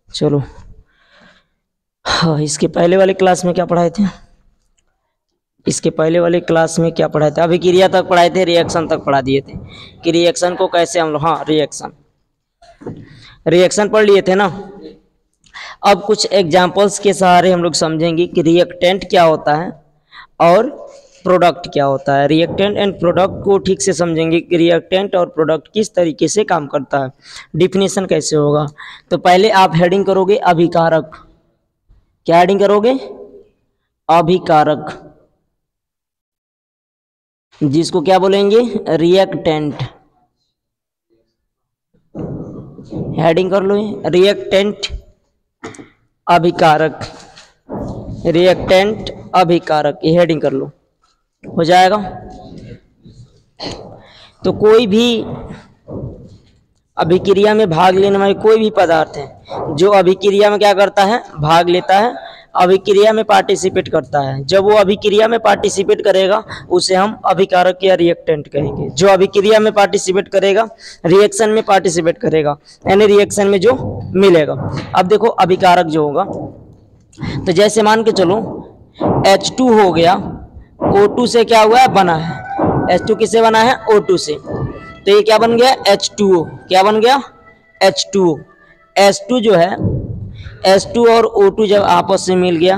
चलो, हाँ, इसके पहले वाले क्लास में क्या पढ़ाए थे? इसके पहले वाले क्लास में क्या पढ़ाए थे? अभिक्रिया तक पढ़ाए थे, रिएक्शन तक पढ़ा दिए थे कि रिएक्शन को कैसे हम लोग, हाँ, रिएक्शन पढ़ लिए थे ना। अब कुछ एग्जाम्पल्स के सहारे हम लोग समझेंगे कि रिएक्टेंट क्या होता है और प्रोडक्ट क्या होता है। रिएक्टेंट एंड प्रोडक्ट को ठीक से समझेंगे कि रिएक्टेंट और प्रोडक्ट किस तरीके से काम करता है, डिफिनेशन कैसे होगा। तो पहले आप हेडिंग करोगे अभिकारक। क्या हेडिंग करोगे? अभिकारक, जिसको क्या बोलेंगे? रिएक्टेंट। हेडिंग कर लो, रिएक्टेंट अभिकारक, रिएक्टेंट अभिकारक, ये हेडिंग कर लो, हो जाएगा। तो कोई भी अभिक्रिया में भाग लेने वाले कोई भी पदार्थ है जो अभिक्रिया में क्या करता है? भाग लेता है, अभिक्रिया में पार्टिसिपेट करता है। जब वो अभिक्रिया में पार्टिसिपेट करेगा उसे हम अभिकारक या रिएक्टेंट कहेंगे। जो अभिक्रिया में पार्टिसिपेट करेगा, रिएक्शन में पार्टिसिपेट करेगा, यानी रिएक्शन में जो मिलेगा। अब देखो अभिकारक जो होगा, तो जैसे मान के चलो H2 हो गया, O2 से क्या हुआ है? बना है। H2 किससे बना है? O2 से। तो ये क्या बन गया? H2O। क्या बन गया? H2O। H2 जो है, H2 और O2 जब आपस में मिल गया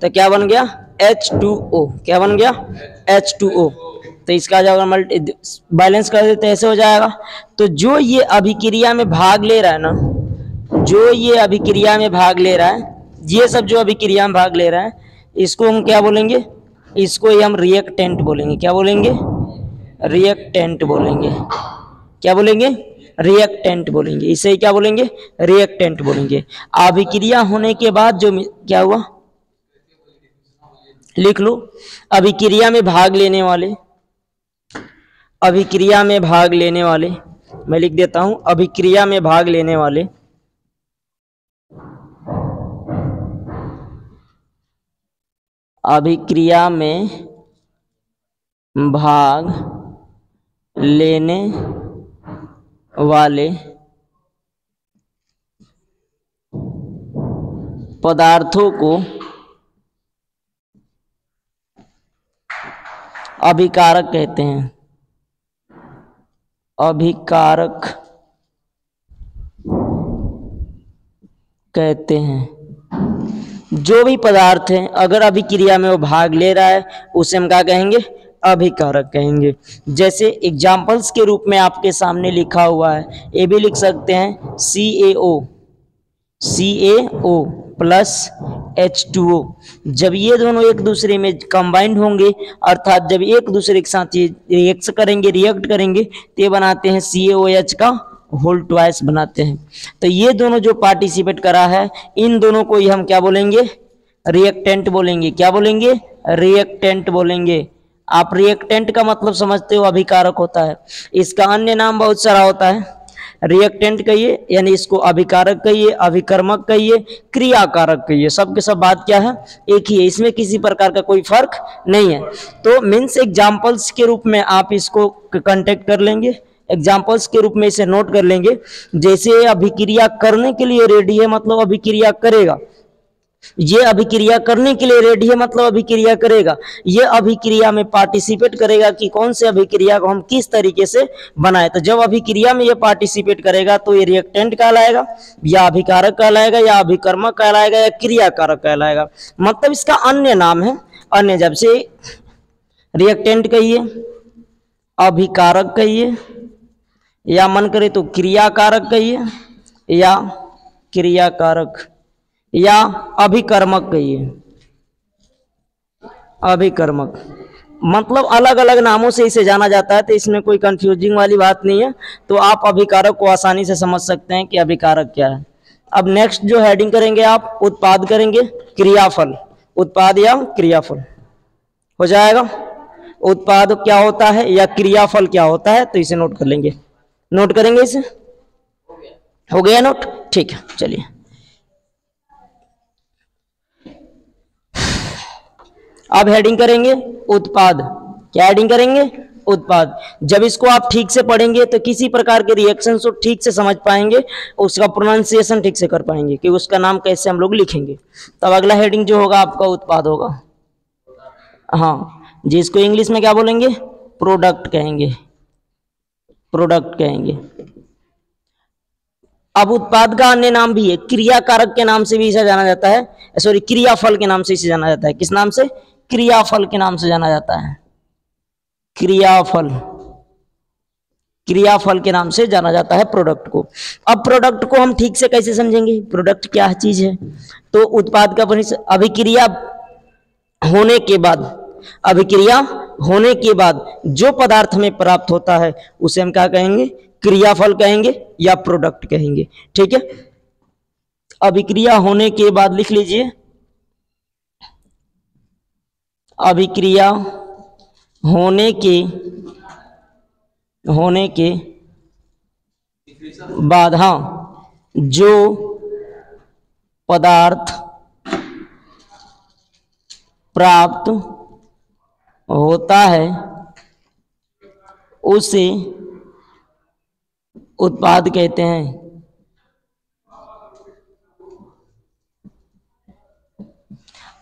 तो क्या बन गया? H2O। क्या बन गया? H2O। तो इसका जब बैलेंस कर देते ऐसे हो जाएगा। तो जो ये अभिक्रिया में भाग ले रहा है ना, जो ये अभिक्रिया में भाग ले रहा है, ये सब जो अभिक्रिया में भाग ले रहा है, इसको हम क्या बोलेंगे? इसको ही हम रिएक्टेंट बोलेंगे। क्या बोलेंगे? रिएक्टेंट बोलेंगे। क्या बोलेंगे? रिएक्टेंट बोलेंगे। इसे ही क्या बोलेंगे? रिएक्टेंट बोलेंगे। अभिक्रिया होने के बाद जो क्या हुआ, लिख लो। अभिक्रिया में भाग लेने वाले, अभिक्रिया में भाग लेने वाले, मैं लिख देता हूं, अभिक्रिया में भाग लेने वाले अभिक्रिया में भाग लेने वाले पदार्थों को अभिकारक कहते हैं। अभिकारक कहते हैं। जो भी पदार्थ है अगर अभिक्रिया में वो भाग ले रहा है उसे हम क्या कहेंगे? अभिकारक कहेंगे। जैसे एग्जाम्पल्स के रूप में आपके सामने लिखा हुआ है, ये भी लिख सकते हैं CaO प्लस H2O। जब ये दोनों एक दूसरे में कंबाइंड होंगे, अर्थात जब एक दूसरे के साथ ये रिएक्ट करेंगे तो ये बनाते हैं CaOH का होल ट्वाइस बनाते हैं। तो ये दोनों जो पार्टिसिपेट करा है, इन दोनों को ही हम क्या बोलेंगे? रिएक्टेंट बोलेंगे। क्या बोलेंगे? रिएक्टेंट बोलेंगे। आप रिएक्टेंट का मतलब समझते हो, अभिकारक होता है। इसका अन्य नाम बहुत सारा होता है। रिएक्टेंट कहिए यानी इसको अभिकारक कहिए, अभिकर्मक कहिए, क्रियाकारक कहिए, सब के सब बात क्या है? एक ही है, इसमें किसी प्रकार का कोई फर्क नहीं है। तो मीन्स एग्जाम्पल्स के रूप में आप इसको कंटेक्ट कर लेंगे, एग्जाम्पल्स के रूप में इसे नोट कर लेंगे। जैसे अभिक्रिया करने के लिए रेडी है मतलब अभिक्रिया करेगा, ये अभिक्रिया करने के लिए रेडी है मतलब अभिक्रिया करेगा, ये अभिक्रिया में पार्टिसिपेट करेगा कि कौन से अभिक्रिया को हम किस तरीके से बनाए। तो जब अभिक्रिया में ये पार्टिसिपेट करेगा तो ये रिएक्टेंट कहलाएगा, या अभिकारक कहलाएगा, या अभिकर्मक कहलाएगा, या क्रियाकारक कहलाएगा। मतलब इसका अन्य नाम है। अन्य जब से रिएक्टेंट कहिए, अभिकारक कहिए, या मन करे तो क्रियाकारक कहिए, या क्रियाकारक, या अभिकर्मक कहिए। अभिकर्मक मतलब अलग अलग नामों से इसे जाना जाता है, तो इसमें कोई कंफ्यूजिंग वाली बात नहीं है। तो आप अभिकारक को आसानी से समझ सकते हैं कि अभिकारक क्या है। अब नेक्स्ट जो हेडिंग करेंगे आप, उत्पाद करेंगे, क्रियाफल। उत्पाद या क्रियाफल हो जाएगा। उत्पाद क्या होता है या क्रियाफल क्या होता है, तो इसे नोट कर लेंगे। नोट करेंगे इसे, हो गया नोट? ठीक है, चलिए अब हेडिंग करेंगे उत्पाद। क्या हेडिंग करेंगे? उत्पाद। जब इसको आप ठीक से पढ़ेंगे तो किसी प्रकार के रिएक्शन को ठीक से समझ पाएंगे, उसका प्रोनाउंसिएशन ठीक से कर पाएंगे कि उसका नाम कैसे हम लोग लिखेंगे। तब अगला हेडिंग जो होगा आपका उत्पाद होगा। हाँ, जिसको इंग्लिश में क्या बोलेंगे, प्रोडक्ट कहेंगे, प्रोडक्ट कहेंगे। अब उत्पाद का अन्य नाम भी है, क्रियाकारक के नाम से भी इसे जाना जाता है, सॉरी क्रियाफल के नाम से इसे जाना जाता है। किस नाम से, क्रियाफल के नाम से जाना जाता है, क्रियाफल, क्रियाफल के नाम से जाना जाता है प्रोडक्ट को। अब प्रोडक्ट को हम ठीक से कैसे समझेंगे, प्रोडक्ट क्या चीज है, तो उत्पाद का अभिक्रिया होने के बाद, अभिक्रिया होने के बाद जो पदार्थ में प्राप्त होता है उसे हम क्या कहेंगे, क्रियाफल कहेंगे या प्रोडक्ट कहेंगे। ठीक है, अभिक्रिया होने के बाद लिख लीजिए, अभिक्रिया होने के बाद, हाँ, जो पदार्थ प्राप्त होता है उसे उत्पाद कहते हैं।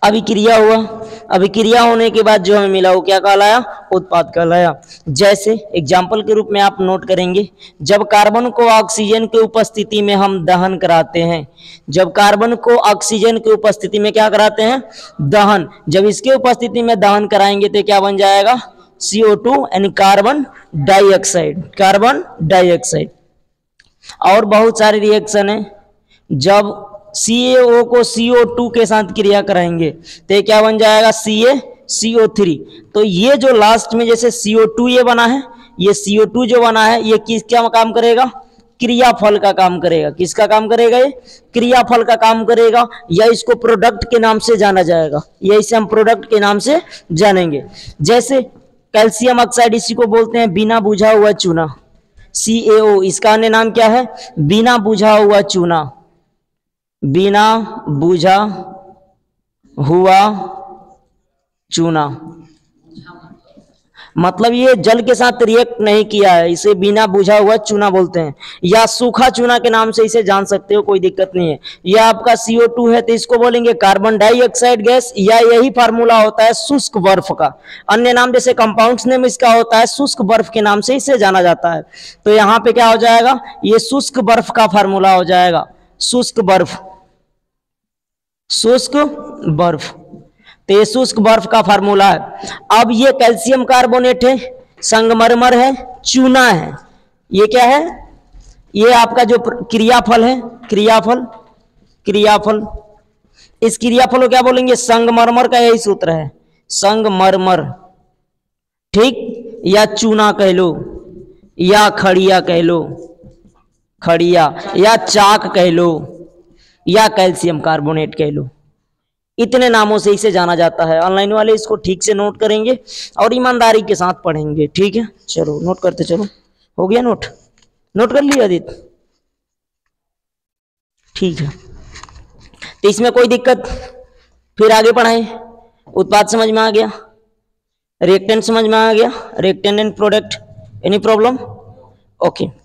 अभिक्रिया हुआ, अभिक्रिया होने के बाद जो हमें मिला वो क्या कहलाया, उत्पाद कहलाया। जैसे एग्जाम्पल के रूप में आप नोट करेंगे, जब कार्बन को ऑक्सीजन की उपस्थिति में हम दहन कराते हैं, जब कार्बन को ऑक्सीजन की उपस्थिति में क्या कराते हैं, दहन, जब इसके उपस्थिति में दहन कराएंगे तो क्या बन जाएगा, CO2 यानी कार्बन डाइऑक्साइड, कार्बन डाइऑक्साइड। और बहुत सारे रिएक्शन है, जब CaO को CO2 के साथ क्रिया कराएंगे तो क्या बन जाएगा, CaCO3। तो ये जो लास्ट में जैसे CO2 ये बना है, ये CO2 जो बना है ये किस क्या काम करेगा, क्रियाफल का काम करेगा। किसका काम करेगा, ये क्रियाफल का काम करेगा, या इसको प्रोडक्ट के नाम से जाना जाएगा, या इसे हम प्रोडक्ट के नाम से जानेंगे। जैसे कैल्शियम ऑक्साइड, इसी को बोलते हैं बिना बुझा हुआ चूना, CaO, इसका अन्य नाम क्या है, बिना बुझा हुआ चूना, बिना बुझा हुआ चूना, मतलब ये जल के साथ रिएक्ट नहीं किया है, इसे बिना बुझा हुआ चूना बोलते हैं, या सूखा चूना के नाम से इसे जान सकते हो, कोई दिक्कत नहीं है। यह आपका CO2 है तो इसको बोलेंगे कार्बन डाइऑक्साइड गैस, या यही फार्मूला होता है शुष्क बर्फ का। अन्य नाम जैसे कंपाउंड्स नेम इसका होता है शुष्क बर्फ के नाम से इसे जाना जाता है। तो यहाँ पे क्या हो जाएगा, ये शुष्क बर्फ का फार्मूला हो जाएगा, शुष्क बर्फ, शुष्क बर्फ, तो ये शुष्क बर्फ का फार्मूला है। अब ये कैल्शियम कार्बोनेट है, संगमरमर है, चूना है, ये क्या है, ये आपका जो क्रियाफल है, क्रियाफल, क्रियाफल, इस क्रियाफल को क्या बोलेंगे, संगमरमर का यही सूत्र है, संगमरमर, ठीक, या चूना कह लो, या खड़िया कह लो, खड़िया, या चाक कह लो, या कैल्शियम कार्बोनेट कह लो, इतने नामों से इसे जाना जाता है। ऑनलाइन वाले इसको ठीक से नोट करेंगे और ईमानदारी के साथ पढ़ेंगे। ठीक है, चलो नोट करते चलो, हो गया नोट, नोट कर लिया आदित्य, ठीक है। तो इसमें कोई दिक्कत, फिर आगे पढ़ाएं। उत्पाद समझ में आ गया, रिएक्टेंट समझ में आ गया, reactant and product, any problem, okay.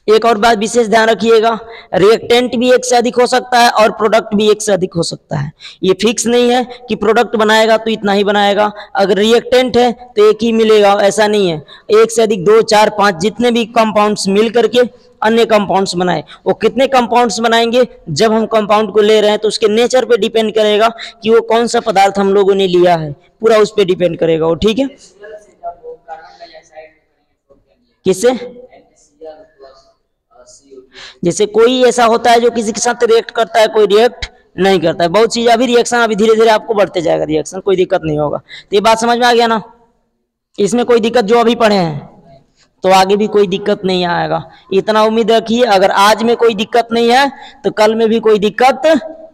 एक और बात विशेष ध्यान रखिएगा, रिएक्टेंट भी एक से अधिक हो सकता है और प्रोडक्ट भी एक से अधिक हो सकता है। ये फिक्स नहीं है कि प्रोडक्ट बनाएगा तो इतना ही बनाएगा, अगर रिएक्टेंट है तो एक ही मिलेगा, ऐसा नहीं है। एक से अधिक 2, 4, 5 जितने भी कंपाउंड्स मिल करके अन्य कंपाउंड्स बनाए। वो कितने कंपाउंड्स बनाएंगे, जब हम कंपाउंड को ले रहे हैं तो उसके नेचर पे डिपेंड करेगा कि वो कौन सा पदार्थ हम लोगों ने लिया है, पूरा उस पर डिपेंड करेगा वो। ठीक है, किससे, जैसे कोई ऐसा होता है जो किसी के साथ रिएक्ट करता है, कोई रिएक्ट नहीं करता है। बहुत चीज अभी रिएक्शन अभी धीरे धीरे आपको बढ़ते जाएगा रिएक्शन, कोई दिक्कत नहीं होगा। तो ये बात समझ में आ गया ना, इसमें कोई दिक्कत जो अभी पढ़े हैं तो आगे भी कोई दिक्कत नहीं आएगा, इतना उम्मीद रखिए। अगर आज में कोई दिक्कत नहीं है तो कल में भी कोई दिक्कत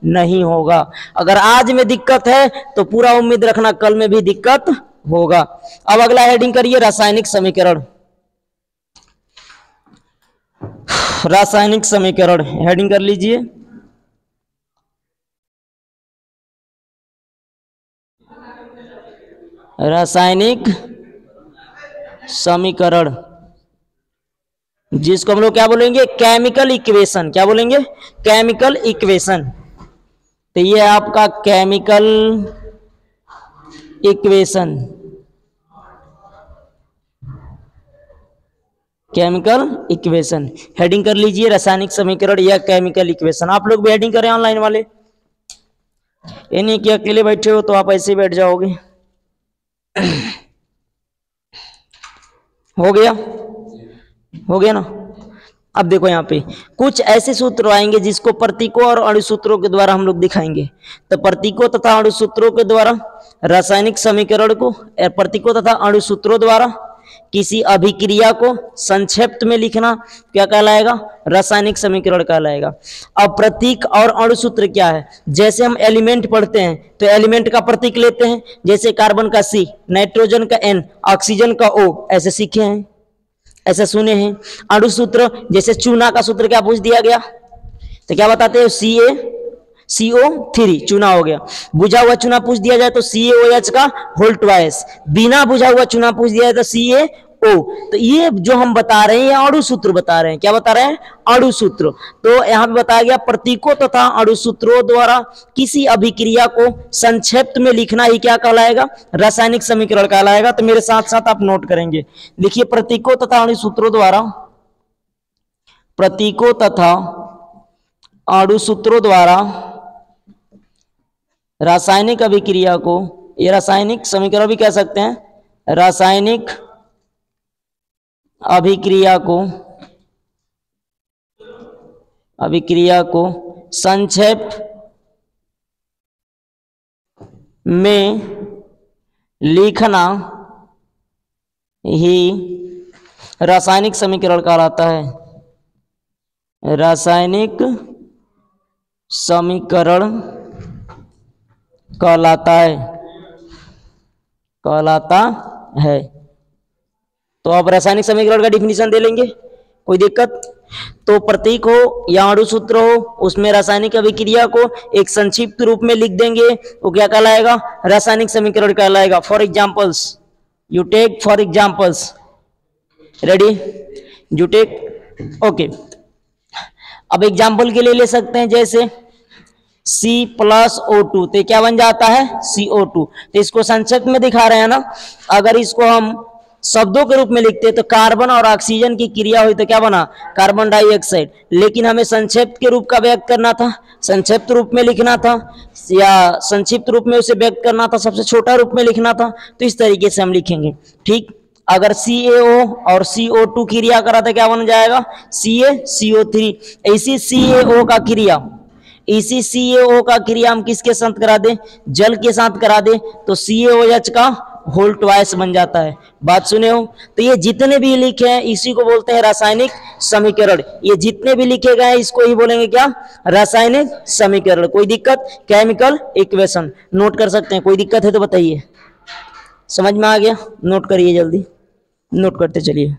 नहीं होगा, अगर आज में दिक्कत है तो पूरा उम्मीद रखना कल में भी दिक्कत होगा। अब अगला हेडिंग करिए, रासायनिक समीकरण, रासायनिक समीकरण हेडिंग कर लीजिए। रासायनिक समीकरण, जिसको हम लोग क्या बोलेंगे, केमिकल इक्वेशन। क्या बोलेंगे, केमिकल इक्वेशन। तो ये आपका chemical equation, chemical equation heading कर लीजिए, रासायनिक समीकरण या केमिकल इक्वेशन। आप लोग भी हेडिंग करें ऑनलाइन वाले, ये नहीं कि अकेले बैठे हो तो आप ऐसे ही बैठ जाओगे। हो गया, हो गया ना। अब देखो यहाँ पे कुछ ऐसे सूत्र आएंगे जिसको प्रतीकों और अणुसूत्रों के द्वारा हम लोग दिखाएंगे। तो प्रतीकों तथा अणुसूत्रों के द्वारा रासायनिक समीकरण को, प्रतीकों तथा अणुसूत्रों द्वारा किसी अभिक्रिया को संक्षिप्त में लिखना क्या कहलाएगा, रासायनिक समीकरण कहलाएगा। अब प्रतीक और अणुसूत्र क्या है, जैसे हम एलिमेंट पढ़ते हैं तो एलिमेंट का प्रतीक लेते हैं, जैसे कार्बन का C, नाइट्रोजन का N, ऑक्सीजन का O, ऐसे सीखे हैं, ऐसे सुने हैं। अणुसूत्र जैसे चूना का सूत्र क्या पूछ दिया गया, तो क्या बताते हैं, CO3 चूना हो गया। बुझा हुआ चूना पूछ दिया जाए तो CaOH का होल ट्वाइस, बिना बुझा हुआ चूना पूछ दिया जाए तो CaO। तो ये जो हम बता रहे हैं ये अणुसूत्र बता रहे हैं। क्या बता रहे हैं, अणुसूत्र। तो यहाँ पे बताया गया प्रतीकों तथा अणुसूत्रों द्वारा किसी अभिक्रिया को संक्षिप्त में लिखना ही क्या कहलाएगा, रासायनिक समीकरण कहलाएगा। तो मेरे साथ साथ आप नोट करेंगे, देखिए प्रतीकों तथा अणुसूत्रों द्वारा, प्रतीकों तथा अणुसूत्रों द्वारा रासायनिक अभिक्रिया को, ये रासायनिक समीकरण भी कह सकते हैं, रासायनिक अभिक्रिया को संक्षेप में लिखना ही रासायनिक समीकरण कहलाता है, रासायनिक समीकरण कहलाता है। तो अब रासायनिक समीकरण का डिफिनीशन दे लेंगे, कोई दिक्कत। तो प्रतीक हो या अणुसूत्र हो, उसमें रासायनिक अभिक्रिया को एक संक्षिप्त रूप में लिख देंगे, वो क्या कहलाएगा, रासायनिक समीकरण कहलाएगा। For examples, you take for examples, ready, you take, okay. अब एग्जाम्पल के लिए ले सकते हैं, जैसे C+O2, तो क्या बन जाता है, CO2। तो इसको संक्षिप्त में दिखा रहे हैं ना। अगर इसको हम शब्दों के रूप में लिखते तो कार्बन और ऑक्सीजन की क्रिया हुई तो क्या बना, कार्बन डाइऑक्साइड। लेकिन हमें संक्षिप्त के रूप का व्यक्त करना था, संक्षिप्त रूप में लिखना था, या संक्षिप्त रूप में उसे व्यक्त करना था, सबसे छोटा रूप में लिखना था। तो इस तरीके से हम लिखेंगे, ठीक। अगर CaO और CO2 क्रिया करा तो क्या बन जाएगा, CaCO3। इसी CaO का क्रिया हम किसके साथ करा दे, जल के साथ करा दे तो CaOH का होल ट्वाइस बन जाता है। बात सुने हो। तो ये जितने भी लिखे हैं इसी को बोलते हैं रासायनिक समीकरण। ये जितने भी लिखे गए हैं इसको ही बोलेंगे क्या, रासायनिक समीकरण। कोई दिक्कत, केमिकल इक्वेशन नोट कर सकते हैं, कोई दिक्कत है तो बताइए। समझ में आ गया, नोट करिए, जल्दी नोट करते चलिए।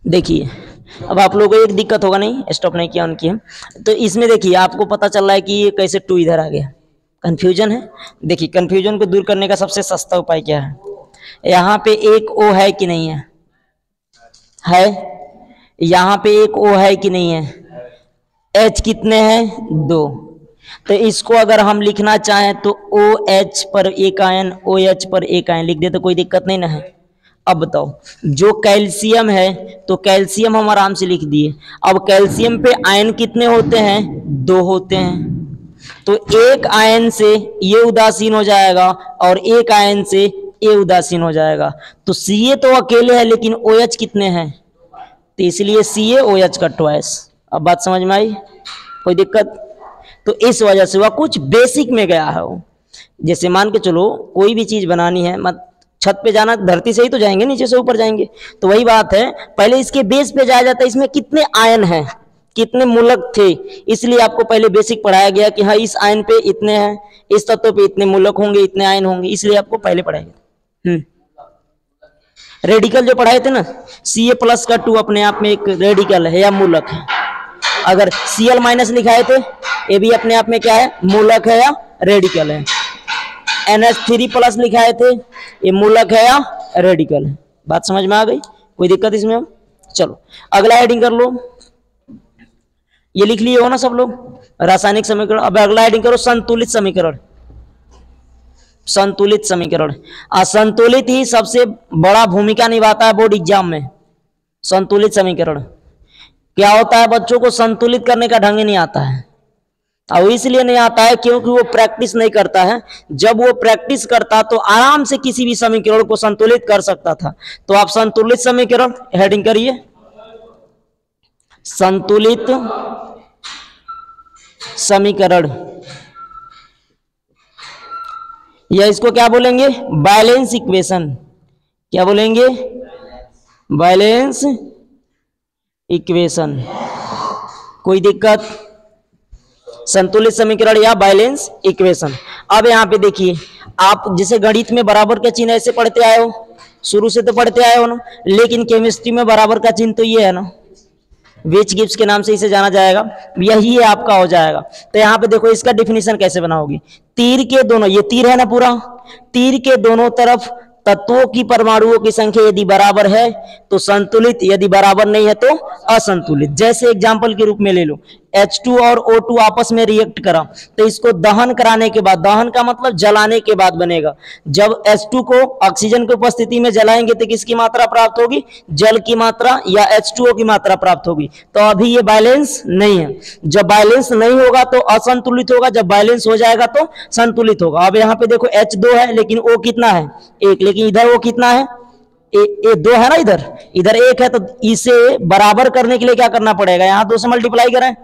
देखिए अब आप लोगों को एक दिक्कत होगा, नहीं स्टॉप नहीं किया उनकी, तो इसमें देखिए आपको पता चल रहा है कि ये कैसे 2 इधर आ गया, कंफ्यूजन है। देखिए कंफ्यूजन को दूर करने का सबसे सस्ता उपाय क्या है, यहाँ पे एक O है कि नहीं है, यहाँ पे एक O है कि नहीं है, H कितने हैं, 2। तो इसको अगर हम लिखना चाहें तो OH पर एक आयन, OH पर एक आयन लिख दे तो कोई दिक्कत नहीं ना है। अब बताओ, जो कैल्शियम है तो कैल्शियम हम आराम से लिख दिए। अब कैल्शियम पे आयन कितने होते हैं, 2 होते हैं। तो एक आयन से ये उदासीन हो जाएगा और एक आयन से ये उदासीन हो जाएगा। तो Ca तो अकेले है लेकिन OH कितने हैं, तो इसलिए CaOH का ट्वाइस। अब बात समझ में आई, कोई दिक्कत। तो इस वजह से वह कुछ बेसिक में गया है। जैसे मान के चलो कोई भी चीज बनानी है, मत छत पे जाना, धरती से ही तो जाएंगे, नीचे से ऊपर जाएंगे। तो वही बात है, पहले इसके बेस पे जाया जाता है, इसमें कितने आयन हैं, कितने मूलक थे। इसलिए आपको पहले बेसिक पढ़ाया गया कि हाँ इस आयन पे इतने हैं, इस तत्व पे इतने मूलक होंगे, इतने आयन होंगे, इसलिए आपको पहले पढ़ाया गया। रेडिकल जो पढ़ाए थे ना, Ca+ का 2 अपने आप में एक रेडिकल है या मूलक है। अगर Cl- लिखाए थे, ये भी अपने आप में क्या है, मूलक है या रेडिकल है। NH3 प्लस लिखाए थे, ये मूलक है या रेडिकल है। बात समझ में आ गई, कोई दिक्कत इसमें? अब चलो अगला हेडिंग कर लो, ये लिख लिए हो ना सब लोग, रासायनिक समीकरण। अब अगला हेडिंग करो संतुलित समीकरण। संतुलित समीकरण, असंतुलित ही सबसे बड़ा भूमिका निभाता है बोर्ड एग्जाम में। संतुलित समीकरण क्या होता है, बच्चों को संतुलित करने का ढंग नहीं आता है, और इसलिए नहीं आता है क्योंकि वो प्रैक्टिस नहीं करता है। जब वो प्रैक्टिस करता तो आराम से किसी भी समीकरण को संतुलित कर सकता था। तो आप संतुलित समीकरण हेडिंग करिए, संतुलित समीकरण, या इसको क्या बोलेंगे, बैलेंस इक्वेशन। क्या बोलेंगे, बैलेंस इक्वेशन। कोई दिक्कत? संतुलित समीकरण या बैलेंस इक्वेशन। अब यहाँ पे देखिए, आप जैसे गणित में बराबर का चिन्ह ऐसे पढ़ते आए हो, शुरू से तो पढ़ते आए हो ना, लेकिन केमिस्ट्री में बराबर का चिन्ह तो ये है ना, वेच गिब्स के नाम से इसे जाना जाएगा, यही है आपका हो जाएगा। तो यहाँ पे देखो इसका डिफिनीशन कैसे बनाओगी, तीर के दोनों, ये तीर है ना पूरा, तीर के दोनों तरफ तत्वों की परमाणुओं की संख्या यदि बराबर है तो संतुलित, यदि बराबर नहीं है तो असंतुलित। जैसे एग्जांपल के रूप में ले लो, H2 और O2 आपस में रिएक्ट करा, तो इसको दहन कराने के बाद, दहन का मतलब जलाने के बाद बनेगा। जब H2 को ऑक्सीजन की उपस्थिति में जलाएंगे तो किसकी मात्रा प्राप्त होगी, जल की मात्रा या H2O की मात्रा प्राप्त होगी। तो अभी ये बैलेंस नहीं है, जब बैलेंस नहीं होगा तो असंतुलित होगा, जब बैलेंस हो जाएगा तो संतुलित होगा। अब यहाँ पे देखो H2 है लेकिन O कितना है, 1, लेकिन इधर O कितना है, ए 2 है ना, इधर 1 है, तो इसे बराबर करने के लिए क्या करना पड़ेगा, यहाँ 2 से मल्टीप्लाई करें।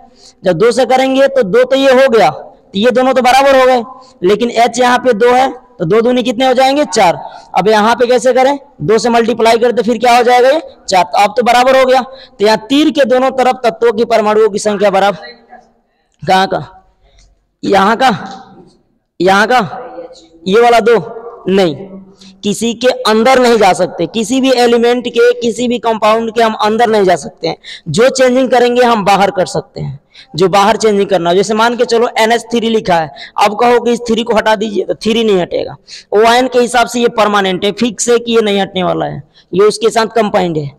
जब 2 से करेंगे तो 2 तो ये हो गया, तो ये दोनों तो बराबर हो गए, लेकिन H यहाँ पे 2 है तो 2 दूनी कितने हो जाएंगे, 4। अब यहाँ पे कैसे करें, 2 से मल्टीप्लाई करें तो फिर क्या हो जाएगा, ये 4। तो अब तो बराबर हो गया। तो यहाँ तीर के दोनों तरफ तत्वों की परमाणुओं की संख्या बराबर, कहाँ का, यहाँ का, यहाँ का, ये वाला 2 नहीं, किसी के अंदर नहीं जा सकते, किसी भी एलिमेंट के, किसी भी कंपाउंड के हम अंदर नहीं जा सकते हैं। जो चेंजिंग करेंगे हम बाहर कर सकते हैं, जो बाहर चेंजिंग करना। जैसे मान के चलो NH3 लिखा है, अब कहो कि इस 3 को हटा दीजिए तो 3 नहीं हटेगा। ON के हिसाब से ये परमानेंट है, फिक्स है कि ये नहीं हटने वाला है, ये उसके साथ कंबाइंड है,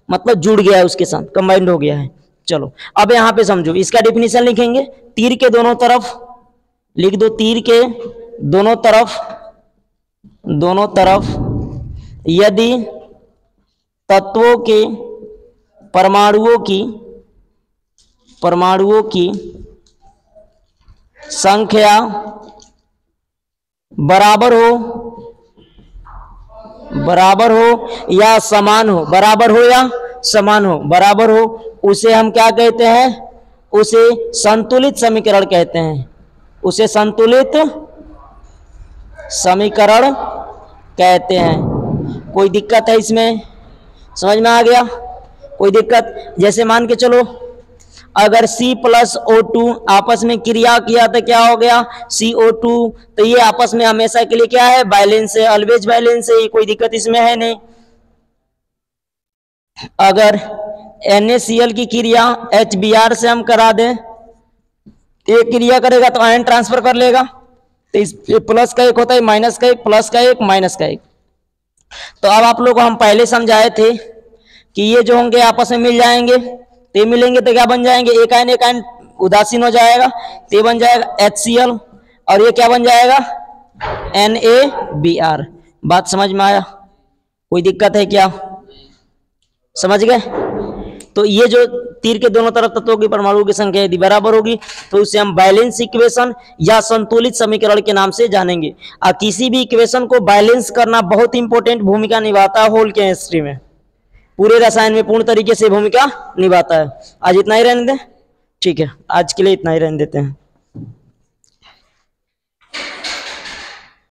मतलब जुड़ गया है, उसके साथ कंबाइंड हो गया है। चलो अब यहाँ पे समझो, इसका डिफिनीशन लिखेंगे, तीर के दोनों तरफ लिख दो, तीर के दोनों तरफ यदि तत्वों के परमाणुओं की संख्या बराबर हो या समान हो, बराबर हो, उसे हम क्या कहते हैं, उसे संतुलित समीकरण कहते हैं, उसे संतुलित समीकरण कहते हैं। कोई दिक्कत है इसमें, समझ में आ गया? कोई दिक्कत? जैसे मान के चलो अगर C प्लस O2 आपस में क्रिया किया तो क्या हो गया, CO2, तो ये आपस में हमेशा के लिए क्या है, बैलेंस है, ऑलवेज बैलेंस है, कोई दिक्कत इसमें है नहीं। अगर NaCl की क्रिया HBr से हम करा दें, एक क्रिया करेगा तो आयन ट्रांसफर कर लेगा, तो इस प्लस का 1 होता है, माइनस का 1, प्लस का 1, माइनस का 1। तो अब आप लोग को हम पहले समझाए थे कि ये जो होंगे आपस में मिल जाएंगे, तो ये मिलेंगे तो क्या बन जाएंगे, एक आयन उदासीन हो जाएगा, तो ये बन जाएगा HCl, और ये क्या बन जाएगा, NaBr। बात समझ में आया? कोई दिक्कत है क्या? समझ गए? तो ये जो तीर के दोनों तरफ तत्वों की परमाणुओं की संख्या यदि बराबर होगी तो उसे हम बैलेंस इक्वेशन या संतुलित समीकरण के नाम से जानेंगे। किसी भी इक्वेशन को बैलेंस करना बहुत इंपॉर्टेंट भूमिका निभाता है होल केमिस्ट्री में, पूरे रसायन में पूर्ण तरीके से भूमिका निभाता है। आज इतना ही रहने दें, ठीक है, आज के लिए इतना ही रहने देते हैं।